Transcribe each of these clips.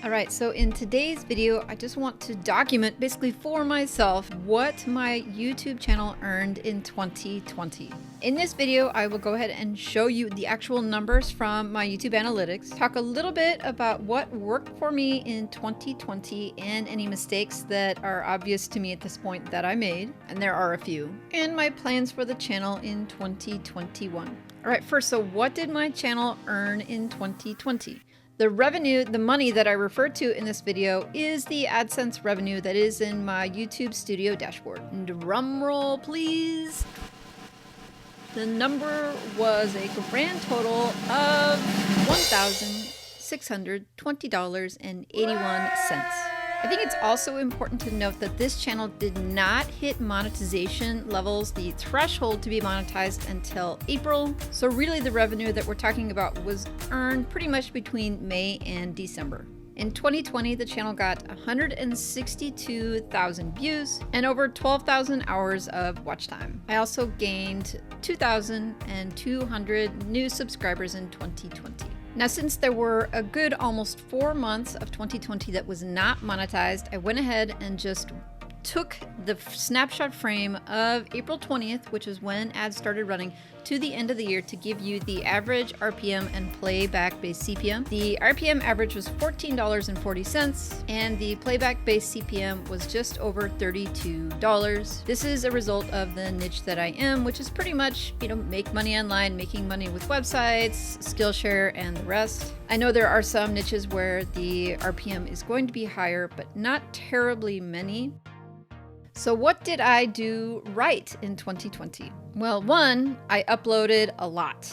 Alright, so in today's video, I just want to document basically for myself what my YouTube channel earned in 2020. In this video, I will go ahead and show you the actual numbers from my YouTube analytics, talk a little bit about what worked for me in 2020 and any mistakes that are obvious to me at this point that I made, and there are a few, and my plans for the channel in 2021. Alright, first, so what did my channel earn in 2020? The revenue, the money that I referred to in this video is the AdSense revenue that is in my YouTube Studio dashboard. And drum roll, please. The number was a grand total of $1,620.81. I think it's also important to note that this channel did not hit monetization levels, the threshold to be monetized, until April. So really the revenue that we're talking about was earned pretty much between May and December. In 2020, the channel got 162,000 views and over 12,000 hours of watch time. I also gained 2,200 new subscribers in 2020. Now, since there were a good almost 4 months of 2020 that was not monetized, I went ahead and just took the snapshot frame of April 20th, which is when ads started running, to the end of the year to give you the average RPM and playback-based CPM. The RPM average was $14.40, and the playback-based CPM was just over $32. This is a result of the niche that I am, which is pretty much, make money online, making money with websites, Skillshare, and the rest. I know there are some niches where the RPM is going to be higher, but not terribly many. So what did I do right in 2020? Well, 1, I uploaded a lot.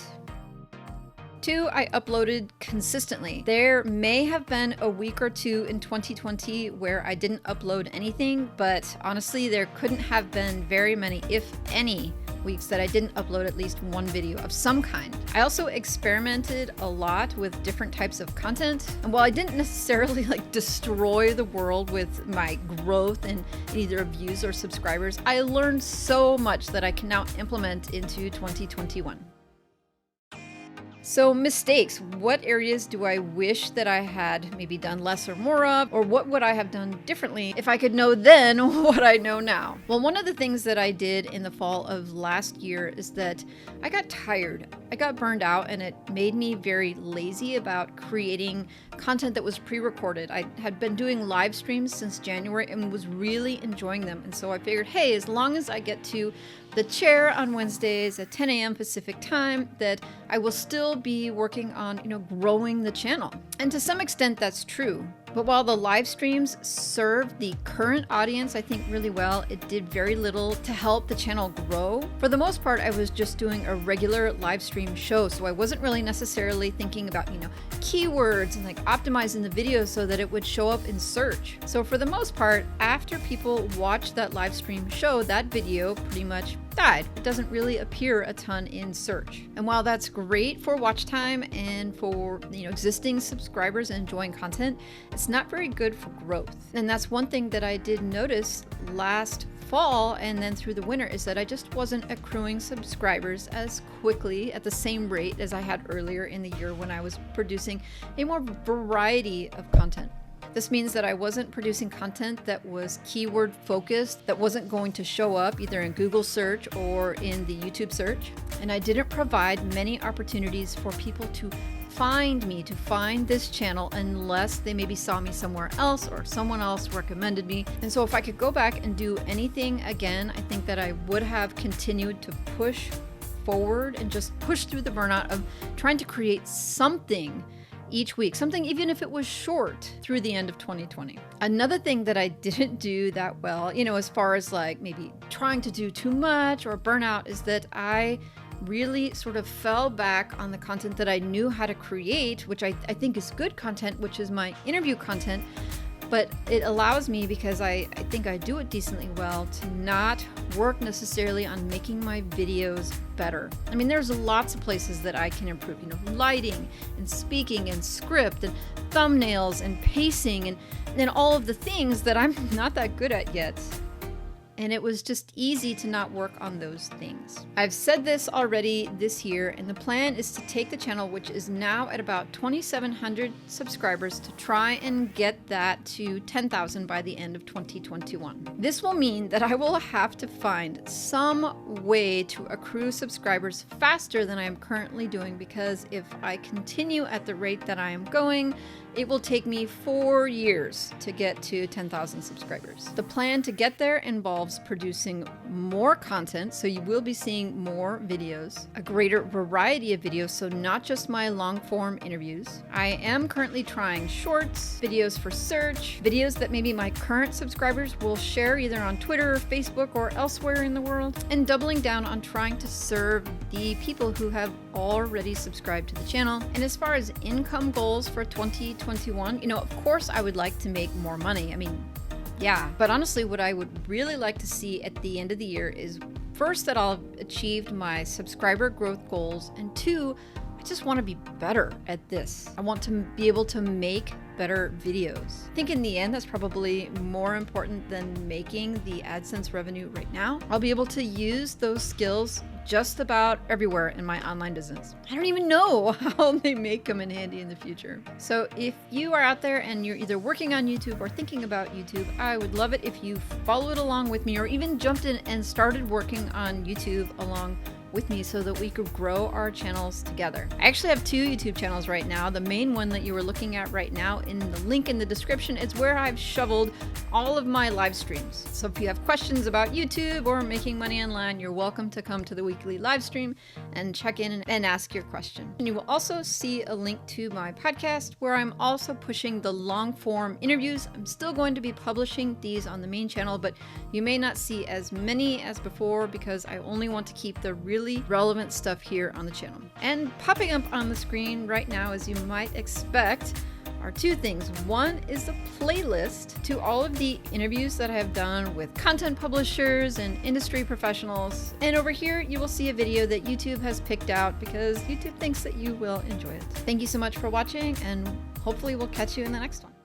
2, I uploaded consistently. There may have been a week or two in 2020 where I didn't upload anything, but honestly, there couldn't have been very many, if any, weeks that I didn't upload at least one video of some kind. I also experimented a lot with different types of content, and while I didn't necessarily destroy the world with my growth in either views or subscribers, I learned so much that I can now implement into 2021. So mistakes, what areas do I wish that I had maybe done less or more of, or what would I have done differently if I could know then what I know now? Well, one of the things that I did in the fall of last year is that I got tired. I got burned out, and it made me very lazy about creating content that was pre-recorded. I had been doing live streams since January and was really enjoying them. And so I figured, hey, as long as I get to the chair on Wednesdays at 10 a.m. Pacific time, that I will still be working on, growing the channel. And to some extent, that's true. But while the live streams served the current audience, I think, really well, it did very little to help the channel grow. For the most part, I was just doing a regular live stream show, so I wasn't really necessarily thinking about, keywords and optimizing the video so that it would show up in search. So for the most part, after people watched that live stream show, that video pretty much died. It doesn't really appear a ton in search. And while that's great for watch time and for existing subscribers and enjoying content, it's not very good for growth. And that's one thing that I did notice last fall and then through the winter, is that I just wasn't accruing subscribers as quickly at the same rate as I had earlier in the year when I was producing a more variety of content. This means that I wasn't producing content that was keyword focused, that wasn't going to show up either in Google search or in the YouTube search. And I didn't provide many opportunities for people to find me, to find this channel, unless they maybe saw me somewhere else or someone else recommended me. And so if I could go back and do anything again, I think that I would have continued to push forward and just push through the burnout of trying to create something each week, something even if it was short, through the end of 2020. Another thing that I didn't do that well, as far as maybe trying to do too much or burnout, is that I really sort of fell back on the content that I knew how to create, which I think is good content, which is my interview content. But it allows me, because I think I do it decently well, to not work necessarily on making my videos better. I mean, there's lots of places that I can improve, lighting and speaking and script and thumbnails and pacing and all of the things that I'm not that good at yet. and it was just easy to not work on those things. I've said this already this year, and the plan is to take the channel, which is now at about 2,700 subscribers, to try and get that to 10,000 by the end of 2021. This will mean that I will have to find some way to accrue subscribers faster than I am currently doing, because if I continue at the rate that I am going, it will take me 4 years to get to 10,000 subscribers. The plan to get there involves producing more content, so you will be seeing more videos, a greater variety of videos, so not just my long form interviews. I am currently trying shorts, videos for search, videos that maybe my current subscribers will share either on Twitter or Facebook or elsewhere in the world, and doubling down on trying to serve the people who have already subscribed to the channel. And as far as income goals for 2021, of course I would like to make more money. I mean, yeah, but honestly, what I would really like to see at the end of the year is, first, that I'll have achieved my subscriber growth goals, and 2, I just want to be better at this. I want to be able to make better videos. I think in the end, that's probably more important than making the AdSense revenue right now. I'll be able to use those skills just about everywhere in my online business. I don't even know how they may come in handy in the future. So if you are out there and you're either working on YouTube or thinking about YouTube, I would love it if you followed along with me, or even jumped in and started working on YouTube along with me, so that we could grow our channels together. I actually have 2 YouTube channels right now. The main one that you are looking at right now, in the link in the description, is where I've shoveled all of my live streams. So if you have questions about YouTube or making money online, you're welcome to come to the weekly live stream and check in and ask your question. And you will also see a link to my podcast, where I'm also pushing the long form interviews. I'm still going to be publishing these on the main channel, but you may not see as many as before, because I only want to keep the really relevant stuff here on the channel. And popping up on the screen right now, as you might expect, are 2 things. One is a playlist to all of the interviews that I have done with content publishers and industry professionals. And over here, you will see a video that YouTube has picked out, because YouTube thinks that you will enjoy it. Thank you so much for watching, and hopefully we'll catch you in the next one.